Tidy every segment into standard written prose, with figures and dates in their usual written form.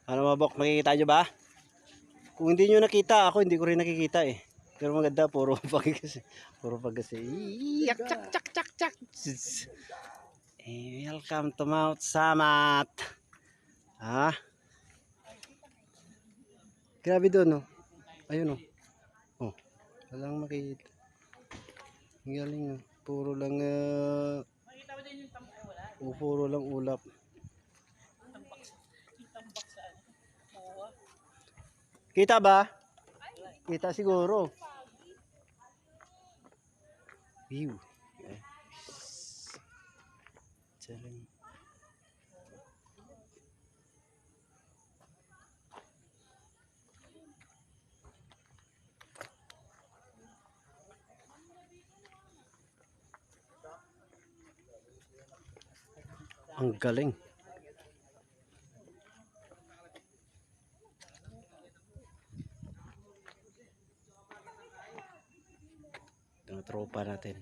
Ano mga bok, makikita nyo ba? Kung hindi nyo nakita, ako hindi ko rin nakikita eh. Pero maganda, puro pagkasi. Puro pagkasi. Iyak, chak, chak, chak, chak. Welcome to Mount Samat. Ha? Grabe doon, no? Ayun, no? Oh, walang makita. Ang galing, no? Puro lang, puro lang ulap. Kita ba? Kita siguro. View. Charing. Ang galing. Ito na tropa natin.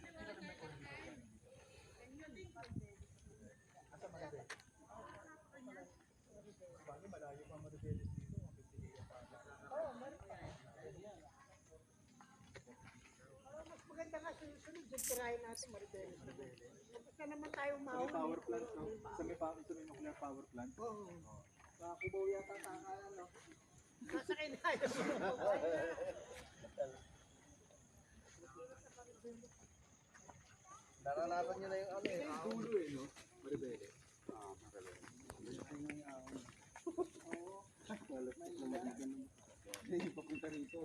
Mas maganda nga sunod yung tirahin natin Maribeles. Tapos na naman tayo mauwi. Power plant, no? Sa may nuclear power plant. Oo. Sa Cubao yata takalan, no? Nasakay na yun. Naranasan nyo na yung ano eh. Dulo eh, no? Maribeles. Oo. Malastik na maligan. Hindi papunta rito.